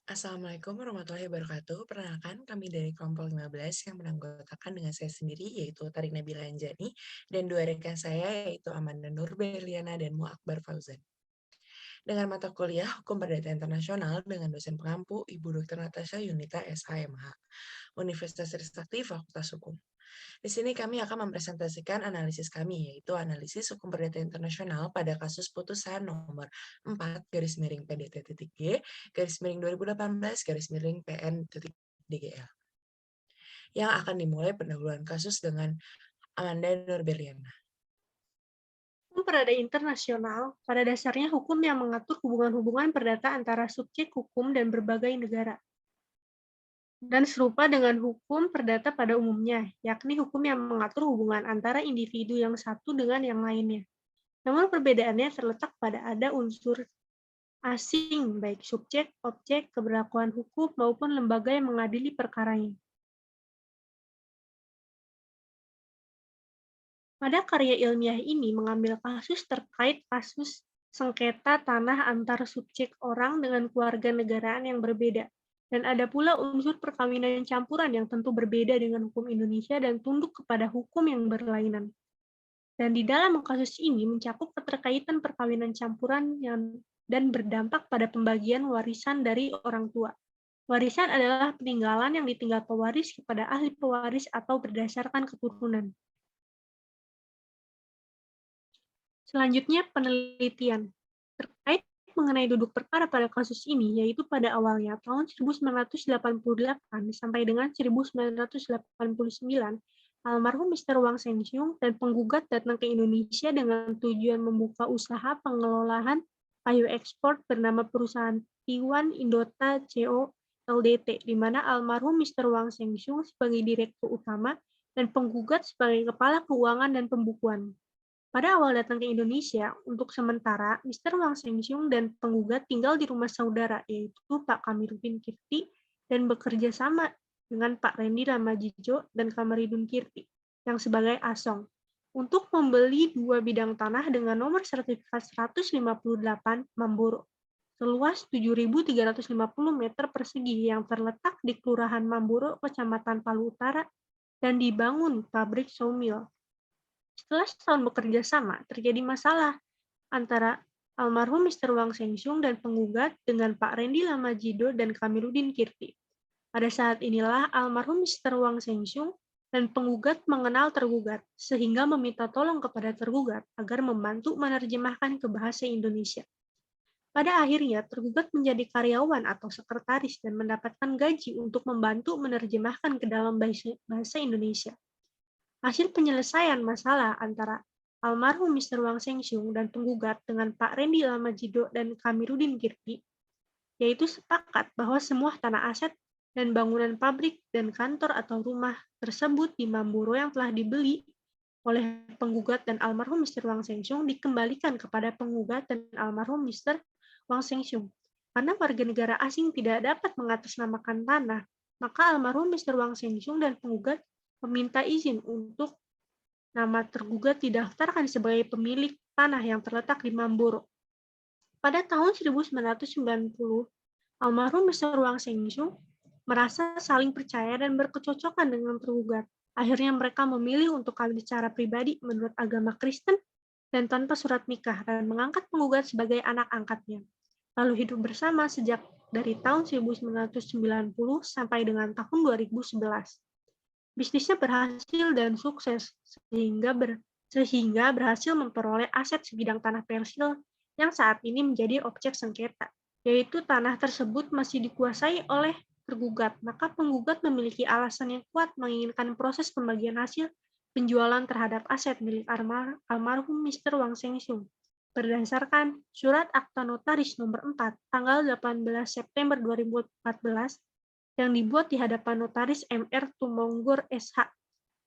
Assalamualaikum warahmatullahi wabarakatuh. Perkenalkan, kami dari kelompok 15 yang beranggotakan dengan saya sendiri, yaitu Tarik Nabila Anjani, dan dua rekan saya, yaitu Amanda Nur Berliana dan Mu Akbar Fauzan. Dengan mata kuliah Hukum Perdata Internasional dengan dosen pengampu Ibu Dr. Natasha Yunita SHMH, Universitas Trisakti Fakultas Hukum. Di sini kami akan mempresentasikan analisis kami, yaitu analisis hukum perdata internasional pada kasus putusan nomor 4 garis miring PDT.G garis miring 2018 garis miring PN.DGL yang akan dimulai pendahuluan kasus dengan Amanda Nurberliana. Hukum perdata internasional pada dasarnya hukum yang mengatur hubungan-hubungan perdata antara subjek hukum dan berbagai negara. Dan serupa dengan hukum perdata pada umumnya, yakni hukum yang mengatur hubungan antara individu yang satu dengan yang lainnya. Namun perbedaannya terletak pada ada unsur asing, baik subjek, objek, keberlakuan hukum, maupun lembaga yang mengadili perkaranya. Pada karya ilmiah ini mengambil kasus terkait kasus sengketa tanah antar subjek orang dengan keluarga negaraan yang berbeda. Dan ada pula unsur perkawinan campuran yang tentu berbeda dengan hukum Indonesia dan tunduk kepada hukum yang berlainan. Dan di dalam kasus ini mencakup keterkaitan perkawinan campuran dan berdampak pada pembagian warisan dari orang tua. Warisan adalah peninggalan yang ditinggal pewaris kepada ahli pewaris atau berdasarkan keturunan. Selanjutnya, penelitian terkait mengenai duduk perkara pada kasus ini, yaitu pada awalnya tahun 1988 sampai dengan 1989, almarhum Mr. Wang Shengxiong dan penggugat datang ke Indonesia dengan tujuan membuka usaha pengelolaan kayu ekspor bernama perusahaan Tiwan Indota Co. LDT, di mana almarhum Mr. Wang Shengxiong sebagai direktur utama dan penggugat sebagai kepala keuangan dan pembukuan. Pada awal datang ke Indonesia, untuk sementara, Mr. Wang Shengxiong dan penggugat tinggal di rumah saudara, yaitu Pak Kamarudin Kirti, dan bekerja sama dengan Pak Rendy Ramajijo dan Kamarudin Kirti, yang sebagai asong, untuk membeli 2 bidang tanah dengan nomor sertifikat 158 Mamboro, seluas 7.350 meter persegi yang terletak di Kelurahan Mamboro, Kecamatan Palu Utara, dan dibangun pabrik sawmill. Setelah setahun bekerja sama, terjadi masalah antara almarhum Mr. Wang Shengxiong dan penggugat dengan Pak Rendy Ramajido dan Kamarudin Kirti. Pada saat inilah almarhum Mr. Wang Shengxiong dan penggugat mengenal tergugat, sehingga meminta tolong kepada tergugat agar membantu menerjemahkan ke bahasa Indonesia. Pada akhirnya, tergugat menjadi karyawan atau sekretaris dan mendapatkan gaji untuk membantu menerjemahkan ke dalam bahasa Indonesia. Hasil penyelesaian masalah antara almarhum Mr. Wang Shengxiong dan penggugat dengan Pak Rendy Ramajido dan Kamarudin Kirti, yaitu sepakat bahwa semua tanah aset dan bangunan pabrik dan kantor atau rumah tersebut di Mamboro yang telah dibeli oleh penggugat dan almarhum Mr. Wang Shengxiong dikembalikan kepada penggugat dan almarhum Mr. Wang Shengxiong. Karena warga negara asing tidak dapat mengatasnamakan tanah, maka almarhum Mr. Wang Shengxiong dan penggugat meminta izin untuk nama tergugat didaftarkan sebagai pemilik tanah yang terletak di Mamboro. Pada tahun 1990, almarhum Mr. Wang Shengxiong merasa saling percaya dan berkecocokan dengan tergugat. Akhirnya mereka memilih untuk kawin secara pribadi menurut agama Kristen dan tanpa surat nikah dan mengangkat penggugat sebagai anak angkatnya. Lalu hidup bersama sejak dari tahun 1990 sampai dengan tahun 2011. Bisnisnya berhasil dan sukses, sehingga berhasil memperoleh aset sebidang tanah persil yang saat ini menjadi objek sengketa, yaitu tanah tersebut masih dikuasai oleh tergugat, maka penggugat memiliki alasan yang kuat menginginkan proses pembagian hasil penjualan terhadap aset milik almarhum Mr. Wang Shengxiong berdasarkan Surat Akta Notaris Nomor 4 tanggal 18 September 2014 yang dibuat di hadapan Notaris M.R. Tumonggor SH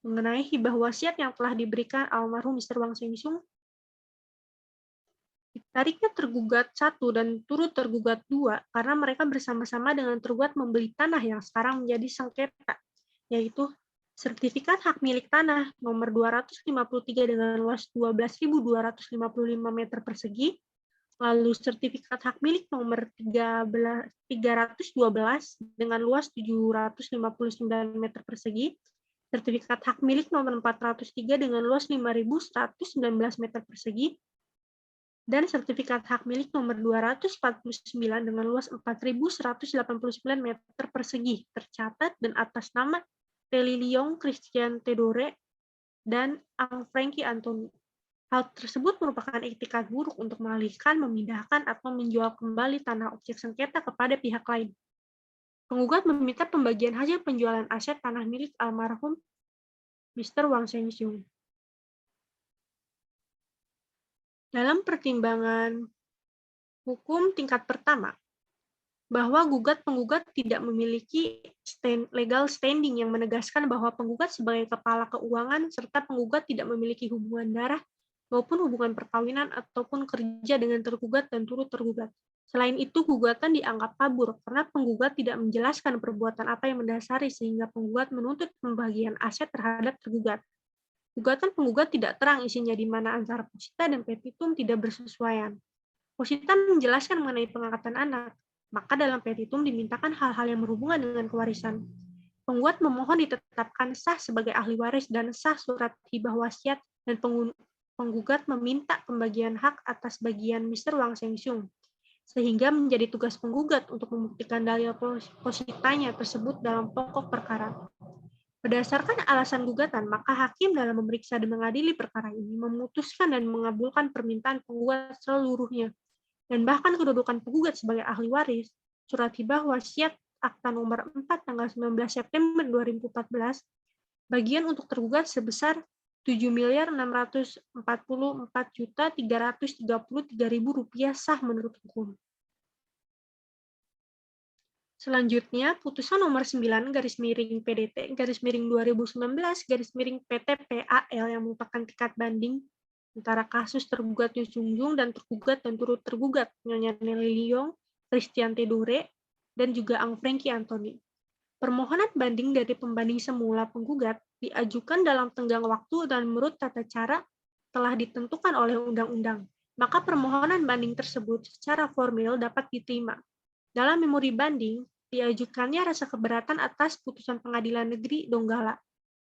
mengenai hibah wasiat yang telah diberikan almarhum Mr. Wang Shengxiong. Ditariknya tergugat 1 dan turut tergugat 2 karena mereka bersama-sama dengan tergugat membeli tanah yang sekarang menjadi sengketa, yaitu sertifikat hak milik tanah nomor 253 dengan luas 12.255 meter persegi Lalu sertifikat hak milik nomor 312 dengan luas 759 meter persegi, sertifikat hak milik nomor 403 dengan luas 5.119 meter persegi, dan sertifikat hak milik nomor 249 dengan luas 4.189 meter persegi tercatat dan atas nama Telly Leong, Christian Tedore, dan Ang Frankie Anthony. Hal tersebut merupakan etikat buruk untuk mengalihkan, memindahkan, atau menjual kembali tanah objek sengketa kepada pihak lain. Penggugat meminta pembagian hasil penjualan aset tanah milik almarhum Mr. Wang Shengxiong. Dalam pertimbangan hukum tingkat pertama, bahwa gugat-penggugat tidak memiliki legal standing yang menegaskan bahwa penggugat sebagai kepala keuangan serta penggugat tidak memiliki hubungan darah maupun hubungan perkawinan ataupun kerja dengan tergugat dan turut tergugat. Selain itu, gugatan dianggap kabur karena penggugat tidak menjelaskan perbuatan apa yang mendasari sehingga penggugat menuntut pembagian aset terhadap tergugat. Gugatan penggugat tidak terang isinya di mana antara posita dan petitum tidak bersesuaian. Posita menjelaskan mengenai pengangkatan anak, maka dalam petitum dimintakan hal-hal yang berhubungan dengan kewarisan. Penggugat memohon ditetapkan sah sebagai ahli waris dan sah surat hibah wasiat dan penggugat meminta pembagian hak atas bagian Mr. Wang Shengxiong, sehingga menjadi tugas penggugat untuk membuktikan dalil positanya tersebut dalam pokok perkara. Berdasarkan alasan gugatan, maka hakim dalam memeriksa dan mengadili perkara ini memutuskan dan mengabulkan permintaan penggugat seluruhnya, dan bahkan kedudukan penggugat sebagai ahli waris, surat hibah wasiat Akta nomor 4 tanggal 19 September 2014, bagian untuk tergugat sebesar Rp7.644.333.000 sah menurut hukum. Selanjutnya, putusan nomor 9 PDT 2019 PTPAL yang merupakan tingkat banding antara kasus tergugat Yu Jungjung dan tergugat dan turut tergugat Nyonya Nelly Leong, Christian Tedore, dan juga Ang Frankie Anthony. Permohonan banding dari pembanding semula penggugat diajukan dalam tenggang waktu dan menurut tata cara telah ditentukan oleh undang-undang. Maka permohonan banding tersebut secara formil dapat diterima. Dalam memori banding, diajukannya rasa keberatan atas putusan Pengadilan Negeri Donggala.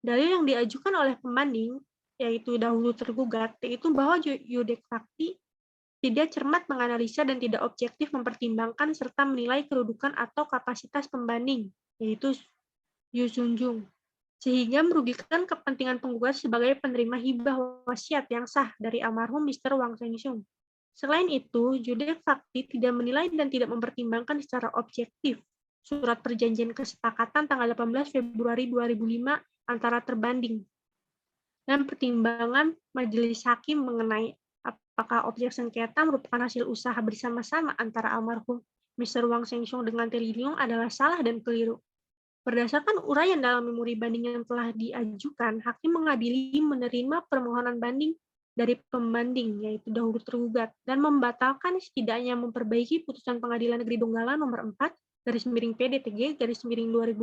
Dalil yang diajukan oleh pembanding, yaitu dahulu tergugat, yaitu bahwa Yudek Fakti tidak cermat menganalisa dan tidak objektif mempertimbangkan serta menilai kedudukan atau kapasitas pembanding, yaitu Yu Jungjung, sehingga merugikan kepentingan penggugat sebagai penerima hibah wasiat yang sah dari almarhum Mr. Wang Shengxiong. Selain itu, Yudek Fakti tidak menilai dan tidak mempertimbangkan secara objektif surat perjanjian kesepakatan tanggal 18 Februari 2005 antara terbanding dan pertimbangan majelis hakim mengenai apakah objek sengketa merupakan hasil usaha bersama-sama antara almarhum Mr. Wang Shengxiong dengan Telly Leong adalah salah dan keliru. Berdasarkan uraian dalam memori banding yang telah diajukan, hakim mengadili menerima permohonan banding dari pembanding, yaitu dahulu tergugat, dan membatalkan setidaknya memperbaiki putusan Pengadilan Negeri Donggala nomor 4 PDTG 2018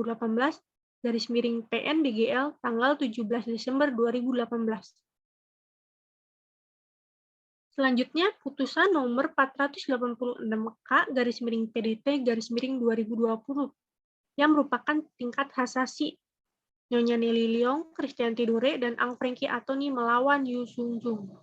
PN-DGL tanggal 17 Desember 2018. Selanjutnya, putusan nomor 486K PDT 2020 yang merupakan tingkat kasasi Nyonya Nelly Leong, Christian Tedore, dan Ang Frankie Anthony melawan Yu Jungjung.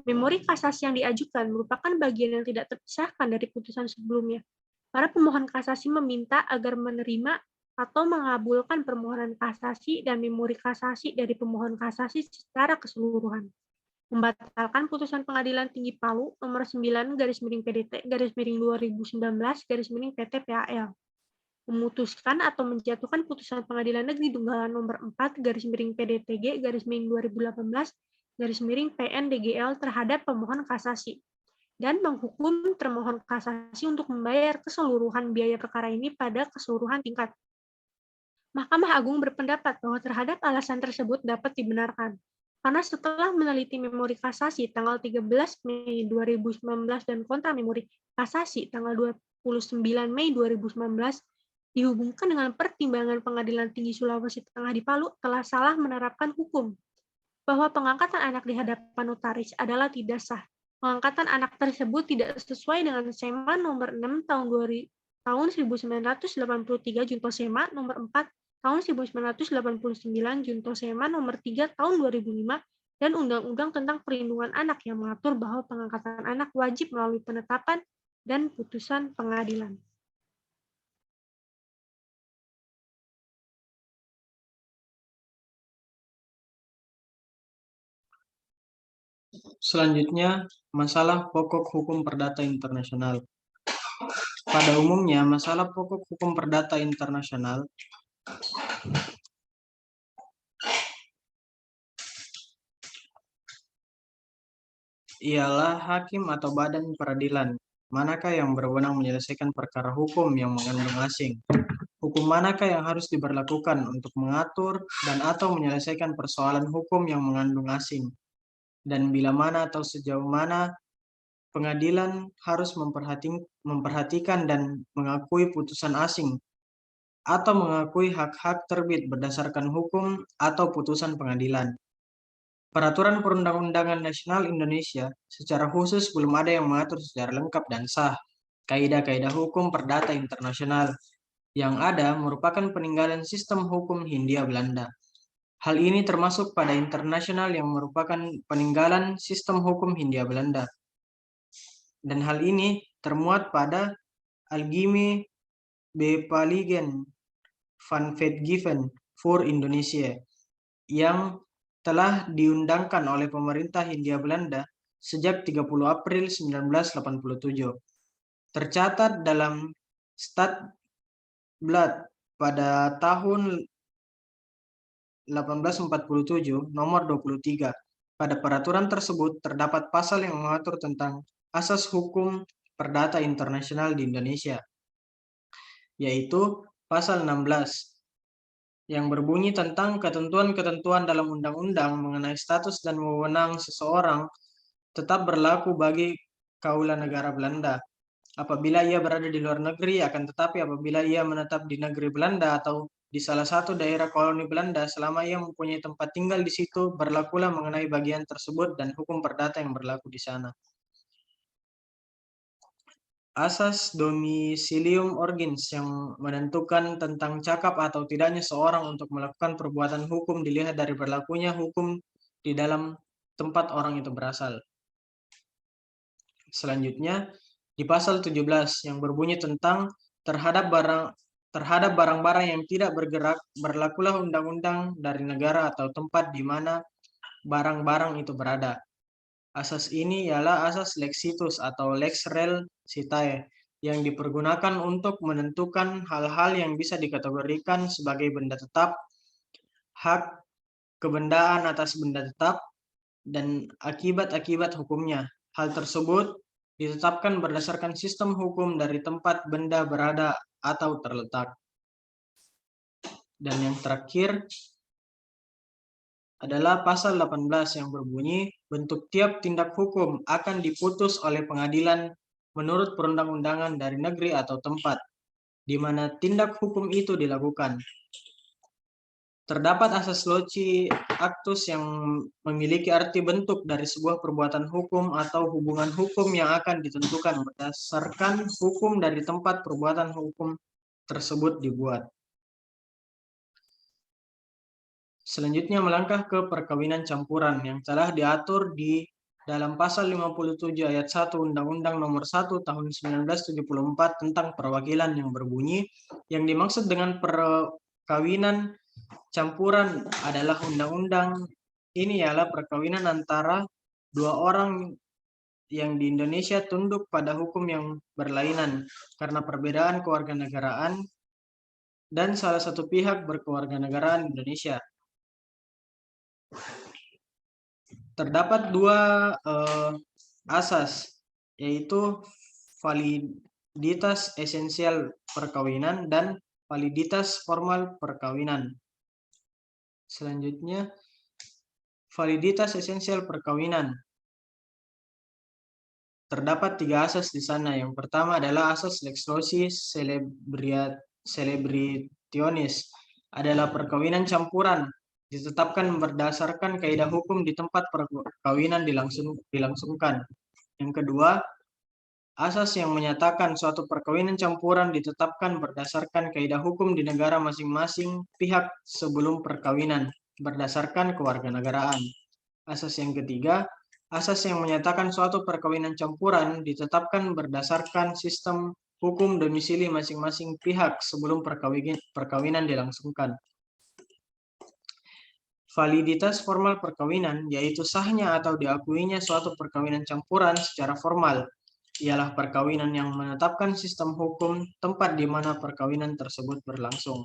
Memori kasasi yang diajukan merupakan bagian yang tidak terpisahkan dari putusan sebelumnya. Para pemohon kasasi meminta agar menerima atau mengabulkan permohonan kasasi dan memori kasasi dari pemohon kasasi secara keseluruhan. Membatalkan putusan Pengadilan Tinggi Palu nomor 9 PDT 2019 PTPAL. Memutuskan atau menjatuhkan putusan Pengadilan Negeri Donggala nomor 4 PDTG 2018 PN-DGL terhadap pemohon kasasi dan menghukum termohon kasasi untuk membayar keseluruhan biaya perkara ini pada keseluruhan tingkat. Mahkamah Agung berpendapat bahwa terhadap alasan tersebut dapat dibenarkan, karena setelah meneliti memori kasasi tanggal 13 Mei 2019 dan kontra memori kasasi tanggal 29 Mei 2019, dihubungkan dengan pertimbangan Pengadilan Tinggi Sulawesi Tengah di Palu telah salah menerapkan hukum, bahwa pengangkatan anak di hadapan notaris adalah tidak sah. Pengangkatan anak tersebut tidak sesuai dengan SEMA nomor 6 tahun 1983 Junto SEMA nomor 4 tahun 1989 Junto SEMA nomor 3 tahun 2005 dan Undang-Undang tentang Perlindungan Anak yang mengatur bahwa pengangkatan anak wajib melalui penetapan dan putusan pengadilan. Selanjutnya, masalah pokok hukum perdata internasional. Pada umumnya, masalah pokok hukum perdata internasional ialah hakim atau badan peradilan. Manakah yang berwenang menyelesaikan perkara hukum yang mengandung asing? Hukum manakah yang harus diberlakukan untuk mengatur dan atau menyelesaikan persoalan hukum yang mengandung asing? Dan bila mana atau sejauh mana pengadilan harus memperhatikan dan mengakui putusan asing atau mengakui hak-hak terbit berdasarkan hukum atau putusan pengadilan. Peraturan Perundang-undangan Nasional Indonesia secara khusus belum ada yang mengatur secara lengkap dan sah kaidah-kaidah hukum perdata internasional. Yang ada merupakan peninggalan sistem hukum Hindia Belanda. Hal ini termasuk pada internasional yang merupakan peninggalan sistem hukum Hindia Belanda. Dan hal ini termuat pada Algemene Bepaligen van Wetgeven voor Indonesia yang telah diundangkan oleh pemerintah Hindia Belanda sejak 30 April 1987. Tercatat dalam Stadblad pada tahun 1847 nomor 23. Pada peraturan tersebut terdapat pasal yang mengatur tentang asas hukum perdata internasional di Indonesia, yaitu pasal 16 yang berbunyi tentang ketentuan-ketentuan dalam undang-undang mengenai status dan wewenang seseorang tetap berlaku bagi kaula negara Belanda apabila ia berada di luar negeri, akan tetapi apabila ia menetap di negeri Belanda atau di salah satu daerah koloni Belanda selama ia mempunyai tempat tinggal di situ, berlakulah mengenai bagian tersebut dan hukum perdata yang berlaku di sana. Asas domicilium origins yang menentukan tentang cakap atau tidaknya seorang untuk melakukan perbuatan hukum dilihat dari berlakunya hukum di dalam tempat orang itu berasal. Selanjutnya, di pasal 17 yang berbunyi tentang terhadap barang-barang yang tidak bergerak, berlakulah undang-undang dari negara atau tempat di mana barang-barang itu berada. Asas ini ialah asas lex situs atau lex rel citae yang dipergunakan untuk menentukan hal-hal yang bisa dikategorikan sebagai benda tetap, hak kebendaan atas benda tetap, dan akibat-akibat hukumnya. Hal tersebut ditetapkan berdasarkan sistem hukum dari tempat benda berada atau terletak. Dan yang terakhir adalah pasal 18 yang berbunyi bentuk tiap tindak hukum akan diputus oleh pengadilan menurut perundang-undangan dari negeri atau tempat di mana tindak hukum itu dilakukan. Terdapat asas loci actus yang memiliki arti bentuk dari sebuah perbuatan hukum atau hubungan hukum yang akan ditentukan berdasarkan hukum dari tempat perbuatan hukum tersebut dibuat. Selanjutnya melangkah ke perkawinan campuran yang telah diatur di dalam pasal 57 ayat 1 Undang-Undang Nomor 1 Tahun 1974 tentang perwakilan yang berbunyi yang dimaksud dengan perkawinan campuran adalah undang-undang ini ialah perkawinan antara dua orang yang di Indonesia tunduk pada hukum yang berlainan karena perbedaan kewarganegaraan dan salah satu pihak berkewarganegaraan Indonesia. Terdapat dua asas, yaitu validitas esensial perkawinan dan validitas formal perkawinan. Selanjutnya, validitas esensial perkawinan. Terdapat tiga asas di sana. Yang pertama adalah asas lex loci celebrationis, adalah perkawinan campuran, ditetapkan berdasarkan kaidah hukum di tempat perkawinan dilangsungkan. Yang kedua, asas yang menyatakan suatu perkawinan campuran ditetapkan berdasarkan kaidah hukum di negara masing-masing pihak sebelum perkawinan berdasarkan kewarganegaraan. Asas yang ketiga, asas yang menyatakan suatu perkawinan campuran ditetapkan berdasarkan sistem hukum domisili masing-masing pihak sebelum perkawinan dilangsungkan. Validitas formal perkawinan, yaitu sahnya atau diakuinya suatu perkawinan campuran secara formal, ialah perkawinan yang menetapkan sistem hukum tempat di mana perkawinan tersebut berlangsung.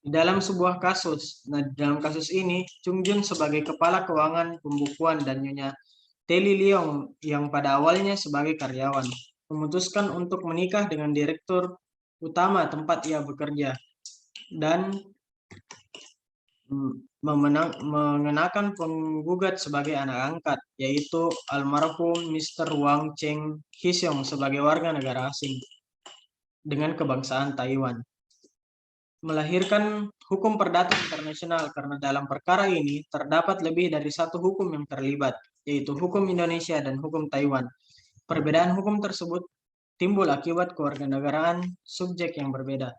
Di dalam sebuah kasus, dalam kasus ini, Chung Jun sebagai kepala keuangan pembukuan dan Nyonya Telly Leong yang pada awalnya sebagai karyawan, memutuskan untuk menikah dengan direktur utama tempat ia bekerja dan mengenakan penggugat sebagai anak angkat, yaitu almarhum Mr. Wang Cheng Hisyong sebagai warga negara asing dengan kebangsaan Taiwan. Melahirkan hukum perdata internasional karena dalam perkara ini terdapat lebih dari satu hukum yang terlibat, yaitu hukum Indonesia dan hukum Taiwan. Perbedaan hukum tersebut timbul akibat kewarganegaraan subjek yang berbeda.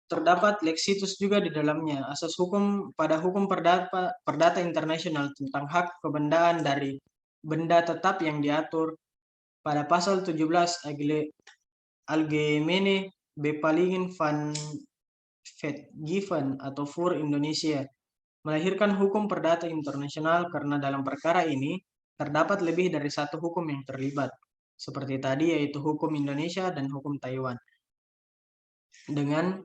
Terdapat leksitus juga di dalamnya, asas hukum pada hukum perdata internasional tentang hak kebendaan dari benda tetap yang diatur pada pasal 17 Algemene Bepalingen van Wetgeven atau VUR Indonesia, melahirkan hukum perdata internasional karena dalam perkara ini terdapat lebih dari satu hukum yang terlibat, seperti tadi yaitu hukum Indonesia dan hukum Taiwan, dengan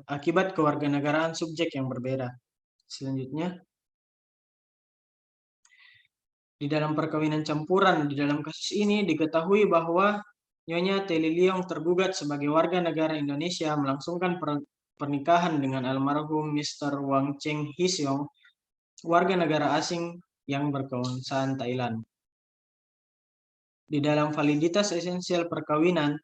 akibat kewarganegaraan subjek yang berbeda. Selanjutnya, di dalam perkawinan campuran, di dalam kasus ini diketahui bahwa Nyonya Telly Leong tergugat sebagai warga negara Indonesia melangsungkan pernikahan dengan almarhum Mr. Wang Cheng Hisyong, warga negara asing yang berkebangsaan Thailand. Di dalam validitas esensial perkawinan,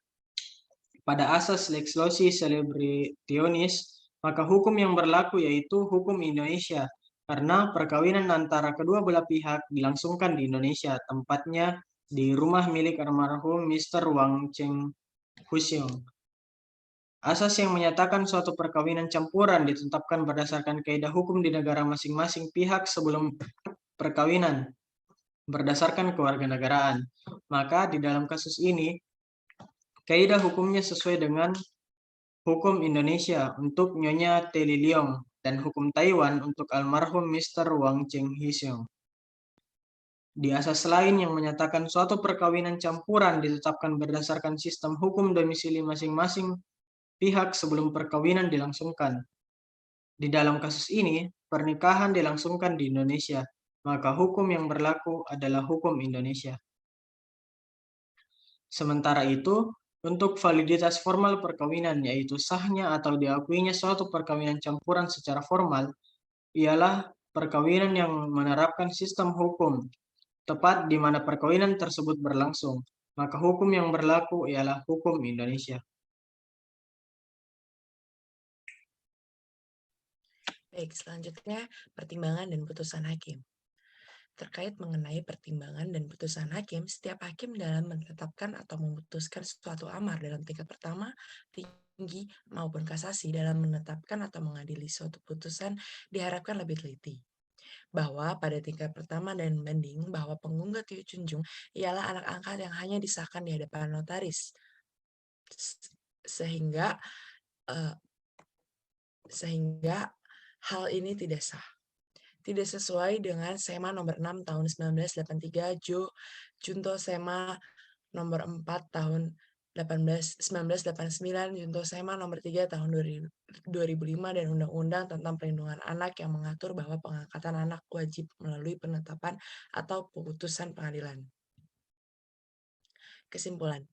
pada asas lex loci celebrationis, maka hukum yang berlaku yaitu hukum Indonesia, karena perkawinan antara kedua belah pihak dilangsungkan di Indonesia, tempatnya di rumah milik almarhum Mr. Wang Cheng Hisyong. Asas yang menyatakan suatu perkawinan campuran ditetapkan berdasarkan kaidah hukum di negara masing-masing pihak sebelum perkawinan, berdasarkan kewarganegaraan. Maka di dalam kasus ini, kaidah hukumnya sesuai dengan hukum Indonesia untuk Nyonya Telly Leong dan hukum Taiwan untuk almarhum Mr. Wang Cheng Hisyong. Di asas lain yang menyatakan suatu perkawinan campuran ditetapkan berdasarkan sistem hukum domisili masing-masing pihak sebelum perkawinan dilangsungkan. Di dalam kasus ini, pernikahan dilangsungkan di Indonesia, maka hukum yang berlaku adalah hukum Indonesia. Sementara itu, untuk validitas formal perkawinan, yaitu sahnya atau diakuinya suatu perkawinan campuran secara formal, ialah perkawinan yang menerapkan sistem hukum tepat di mana perkawinan tersebut berlangsung, maka hukum yang berlaku ialah hukum Indonesia. Baik, selanjutnya pertimbangan dan putusan hakim. Terkait mengenai pertimbangan dan putusan hakim, setiap hakim dalam menetapkan atau memutuskan suatu amar dalam tingkat pertama, tinggi, maupun kasasi dalam menetapkan atau mengadili suatu putusan diharapkan lebih teliti. Bahwa pada tingkat pertama dan banding bahwa penggugat Yu Chunjung ialah anak angkat yang hanya disahkan di hadapan notaris. Sehingga hal ini tidak sah. Tidak sesuai dengan SEMA nomor 6 tahun 1983, Junto SEMA nomor 4 tahun 1989, Junto SEMA nomor 3 tahun 2005, dan Undang-Undang tentang Perlindungan Anak yang mengatur bahwa pengangkatan anak wajib melalui penetapan atau putusan pengadilan. Kesimpulan.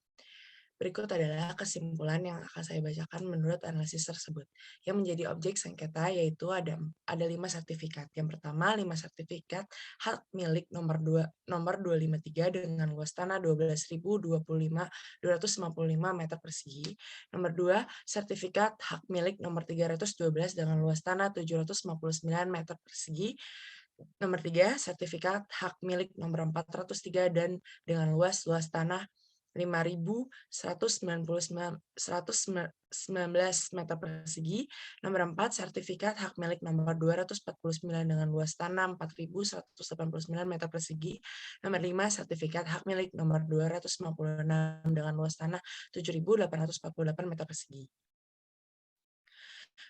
Berikut adalah kesimpulan yang akan saya bacakan menurut analisis tersebut. Yang menjadi objek sengketa yaitu ada 5 sertifikat. Yang pertama, 5 sertifikat hak milik nomor 253 dengan luas tanah 12.025.255 meter persegi. Nomor 2, sertifikat hak milik nomor 312 dengan luas tanah 759 meter persegi. Nomor 3, sertifikat hak milik nomor 403 dan dengan luas tanah 5.119 meter persegi. Nomor 4, sertifikat hak milik nomor 249 dengan luas tanah 4.189 meter persegi. Nomor 5, sertifikat hak milik nomor 256 dengan luas tanah 7.848 meter persegi.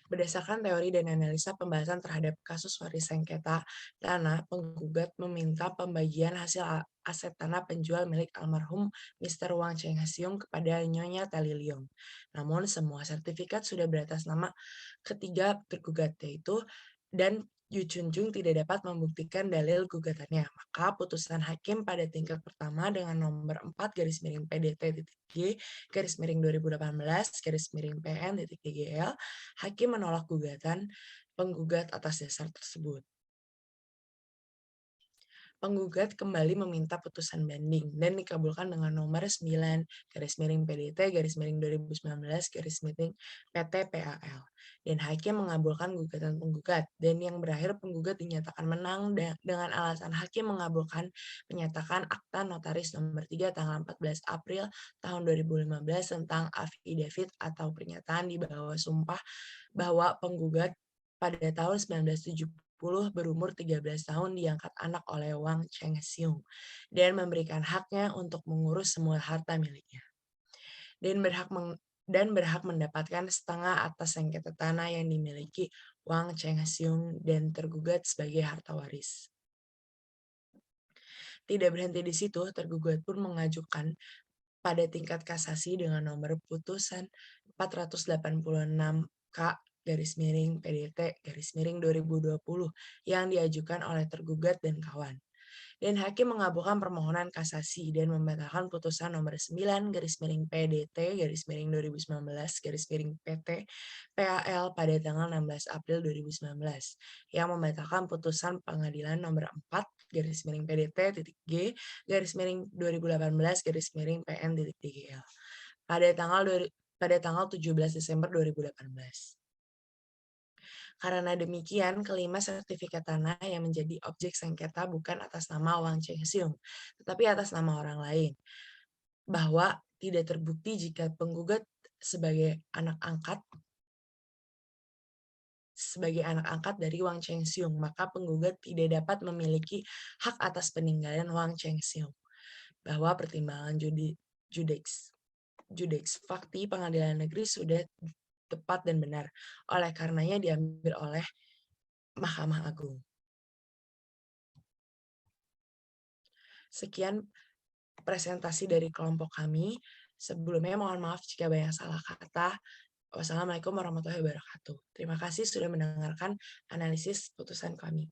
Berdasarkan teori dan analisa pembahasan terhadap kasus waris sengketa tanah, penggugat meminta pembagian hasil aset tanah penjual milik almarhum Mr. Wang Cheng-Hsiung kepada Nyonya Tali Leong. Namun semua sertifikat sudah beratas nama ketiga tergugat, yaitu dan Yu Chun-chung tidak dapat membuktikan dalil gugatannya. Maka putusan hakim pada tingkat pertama dengan nomor 4 garis miring PDT.G garis miring 2018 garis miring PN.DGL, hakim menolak gugatan penggugat atas dasar tersebut. Penggugat kembali meminta putusan banding dan dikabulkan dengan nomor 9 garis miring PDT garis miring 2019 garis miring PT PAL. Dan hakim mengabulkan gugatan penggugat, dan yang berakhir penggugat dinyatakan menang dengan alasan hakim mengabulkan menyatakan akta notaris nomor 3 tanggal 14 April tahun 2015 tentang affidavit atau pernyataan di bawah sumpah bahwa penggugat pada tahun 1970 berumur 13 tahun diangkat anak oleh Wang Cheng-Hsiung dan memberikan haknya untuk mengurus semua harta miliknya. Dan berhak mendapatkan setengah atas sengketa tanah yang dimiliki Wang Cheng-Hsiung dan tergugat sebagai harta waris. Tidak berhenti di situ, tergugat pun mengajukan pada tingkat kasasi dengan nomor putusan 486K garis miring PDT garis miring 2020 yang diajukan oleh tergugat dan kawan. Dan hakim mengabulkan permohonan kasasi dan membatalkan putusan nomor 9 garis miring PDT garis miring 2019 garis miring PT PAL pada tanggal 16 April 2019 yang membatalkan putusan pengadilan nomor 4 garis miring PDT.G garis miring 2018 garis miring PN.DGL pada tanggal 17 Desember 2018. Karena demikian, kelima sertifikat tanah yang menjadi objek sengketa bukan atas nama Wang Cheng-Hsiung, tetapi atas nama orang lain. Bahwa tidak terbukti jika penggugat sebagai anak angkat dari Wang Cheng-Hsiung, maka penggugat tidak dapat memiliki hak atas peninggalan Wang Cheng-Hsiung. Bahwa pertimbangan Judex Fakti Pengadilan Negeri sudah tepat dan benar, oleh karenanya diambil oleh Mahkamah Agung. Sekian presentasi dari kelompok kami. Sebelumnya mohon maaf jika banyak salah kata. Wassalamualaikum warahmatullahi wabarakatuh. Terima kasih sudah mendengarkan analisis putusan kami.